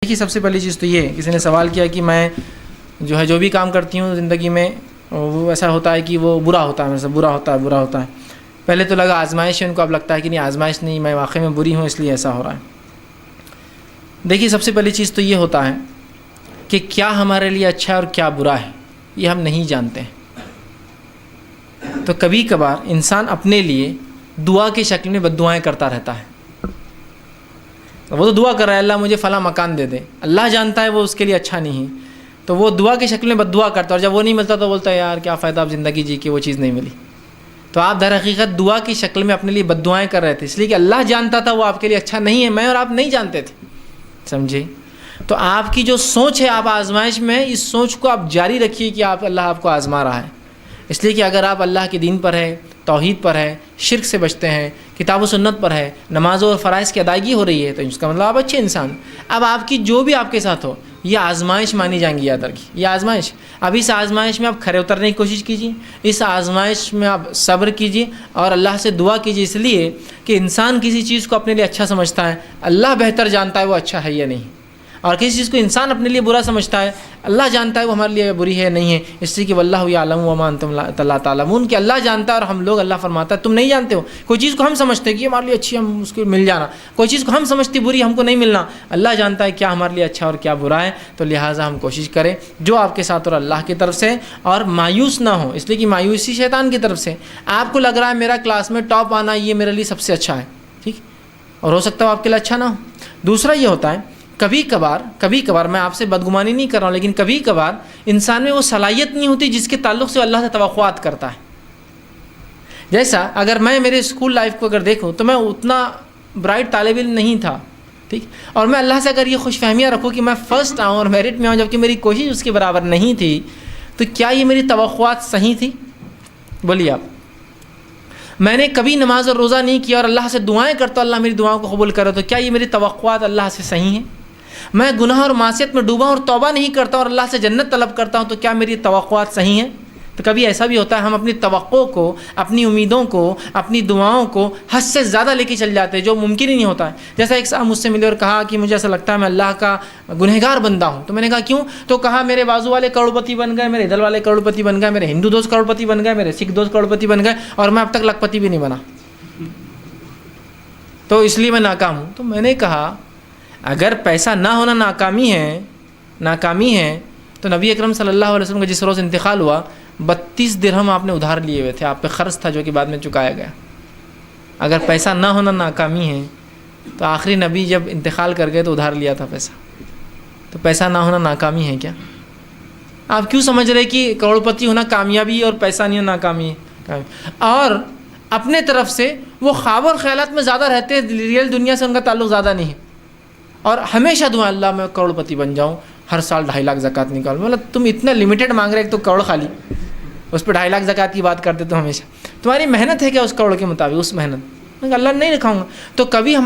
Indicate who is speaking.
Speaker 1: دیکھیے سب سے پہلی چیز تو یہ ہے، کسی نے سوال کیا کہ میں جو بھی کام کرتی ہوں زندگی میں وہ ایسا ہوتا ہے کہ وہ برا ہوتا ہے، میرے سے برا ہوتا ہے. پہلے تو لگا آزمائش ہے، ان کو اب لگتا ہے کہ نہیں آزمائش نہیں، میں واقعی میں بری ہوں اس لیے ایسا ہو رہا ہے. دیکھیے سب سے پہلی چیز تو یہ ہوتا ہے کہ کیا ہمارے لیے اچھا ہے اور کیا برا ہے یہ ہم نہیں جانتے ہیں. تو کبھی کبھار انسان اپنے لیے دعا کی شکل میں بد دعائیں کرتا رہتا ہے. وہ تو دعا کر رہا ہے اللہ مجھے فلاں مکان دے دے، اللہ جانتا ہے وہ اس کے لیے اچھا نہیں ہے، تو وہ دعا کی شکل میں بد دعا کرتا ہے، اور جب وہ نہیں ملتا تو بولتا ہے یار کیا فائدہ اب زندگی جی کے وہ چیز نہیں ملی. تو آپ در حقیقت دعا کی شکل میں اپنے لیے بد دعائیں کر رہے تھے، اس لیے کہ اللہ جانتا تھا وہ آپ کے لیے اچھا نہیں ہے، میں اور آپ نہیں جانتے تھے. سمجھے؟ تو آپ کی جو سوچ ہے آپ آزمائش میں ہے، اس سوچ کو آپ جاری رکھیے کہ اللہ آپ کو آزما رہا ہے. اس لیے کہ اگر آپ اللہ کے دین پر ہے، توحید پر ہے، شرک سے بچتے ہیں، کتاب و سنت پر ہے، نمازوں اور فرائض کی ادائیگی ہو رہی ہے، تو اس کا مطلب آپ اچھے انسان. اب آپ کی جو بھی آپ کے ساتھ ہو یہ آزمائش مانی جائیں گی، یاد رکھیے یہ آزمائش. اب اس آزمائش میں آپ کھڑے اترنے کی کوشش کیجیے، اس آزمائش میں آپ صبر کیجیے اور اللہ سے دعا کیجیے، اس لیے کہ انسان کسی چیز کو اپنے لیے اچھا سمجھتا ہے، اللہ بہتر جانتا ہے وہ اچھا ہے یا نہیں. اور کسی چیز کو انسان اپنے لیے برا سمجھتا ہے، اللہ جانتا ہے وہ ہمارے لیے بری ہے نہیں ہے. اس لیے کہ واللہ یعلم وما انتم لا تعلمون، کہ اللہ جانتا ہے اور ہم لوگ، اللہ فرماتا ہے تم نہیں جانتے ہو. کوئی چیز کو ہم سمجھتے ہیں کہ ہمارے لیے اچھی ہم اس کو مل جانا، کوئی چیز کو ہم سمجھتے بری ہم کو نہیں ملنا. اللہ جانتا ہے کیا ہمارے لیے اچھا اور کیا برا ہے. تو لہٰذا ہم کوشش کریں جو آپ کے ساتھ اور اللہ کی طرف سے، اور مایوس نہ ہو، اس لیے کہ مایوسی شیطان کی طرف سے. آپ کو لگ رہا ہے میرا کلاس میں ٹاپ آنا یہ میرے لیے سب سے اچھا ہے، ٹھیک، اور ہو سکتا ہے آپ کے لیے اچھا نہ ہو. دوسرا یہ ہوتا ہے کبھی کبھار میں آپ سے بدگمانی نہیں کر رہا ہوں، لیکن کبھی کبھار انسان میں وہ صلاحیت نہیں ہوتی جس کے تعلق سے اللہ سے توقعات کرتا ہے. جیسا اگر میں میرے اسکول لائف کو اگر دیکھوں تو میں اتنا برائٹ طالب علم نہیں تھا، ٹھیک، اور میں اللہ سے اگر یہ خوش فہمیاں رکھوں کہ میں فرسٹ آؤں اور میرٹ میں آؤں جبکہ میری کوشش اس کے برابر نہیں تھی، تو کیا یہ میری توقعات صحیح تھی؟ بولیے آپ. میں نے کبھی نماز اور روزہ نہیں کیا اور اللہ سے دعائیں کرتا اللہ میری دعاؤں کو قبول کرے، تو کیا یہ میری توقعات اللہ سے صحیح ہیں؟ میں گناہ اور معصیت میں ڈوبا اور توبہ نہیں کرتا اور اللہ سے جنت طلب کرتا ہوں، تو کیا میری توقعات صحیح ہیں؟ تو کبھی ایسا بھی ہوتا ہے ہم اپنی توقع کو، اپنی امیدوں کو، اپنی دعاؤں کو حد سے زیادہ لے کے چل جاتے ہیں جو ممکن ہی نہیں ہوتا ہے. جیسا ایک صاحب مجھ سے ملے اور کہا کہ مجھے ایسا لگتا ہے میں اللہ کا گنہگار بندہ ہوں. تو میں نے کہا کیوں؟ تو کہا میرے بازو والے کروڑپتی بن گئے، میرے ادھر والے کروڑپتی بن گئے، میرے ہندو دوست کروڑپتی بن گئے، میرے سکھ دوست کروڑپتی بن گئے، اور میں اب تک لکھپتی بھی نہیں بنا، تو اس لیے میں ناکام ہوں. تو میں نے کہا اگر پیسہ نہ ہونا ناکامی ہے تو نبی اکرم صلی اللہ علیہ وسلم کا جس روز انتقال ہوا 32 درہم آپ نے ادھار لیے ہوئے تھے، آپ پہ قرض تھا جو کہ بعد میں چکایا گیا. اگر پیسہ نہ ہونا ناکامی ہے تو آخری نبی جب انتقال کر گئے تو ادھار لیا تھا پیسہ، تو پیسہ نہ ہونا ناکامی ہے کیا؟ آپ کیوں سمجھ رہے کہ کروڑپتی ہونا کامیابی اور پیسہ نہیں ہونا ناکامی ہے؟ اور اپنے طرف سے وہ خواب اور خیالات میں زیادہ رہتے ہیں، ریئل دنیا سے ان کا تعلق زیادہ نہیں ہے، اور ہمیشہ دعا اللہ میں کروڑپتی بن جاؤں، ہر سال 2.5 لاکھ زکوٰۃ نکالوں. مطلب تم اتنا لمیٹڈ مانگ رہے، ایک تو کروڑ خالی، اس پہ 2.5 لاکھ زکوٰۃ کی بات کرتے تو ہمیشہ تمہاری محنت ہے کیا اس کروڑ کے مطابق؟ اس محنت اللہ نہیں دکھاؤں گا. تو کبھی ہم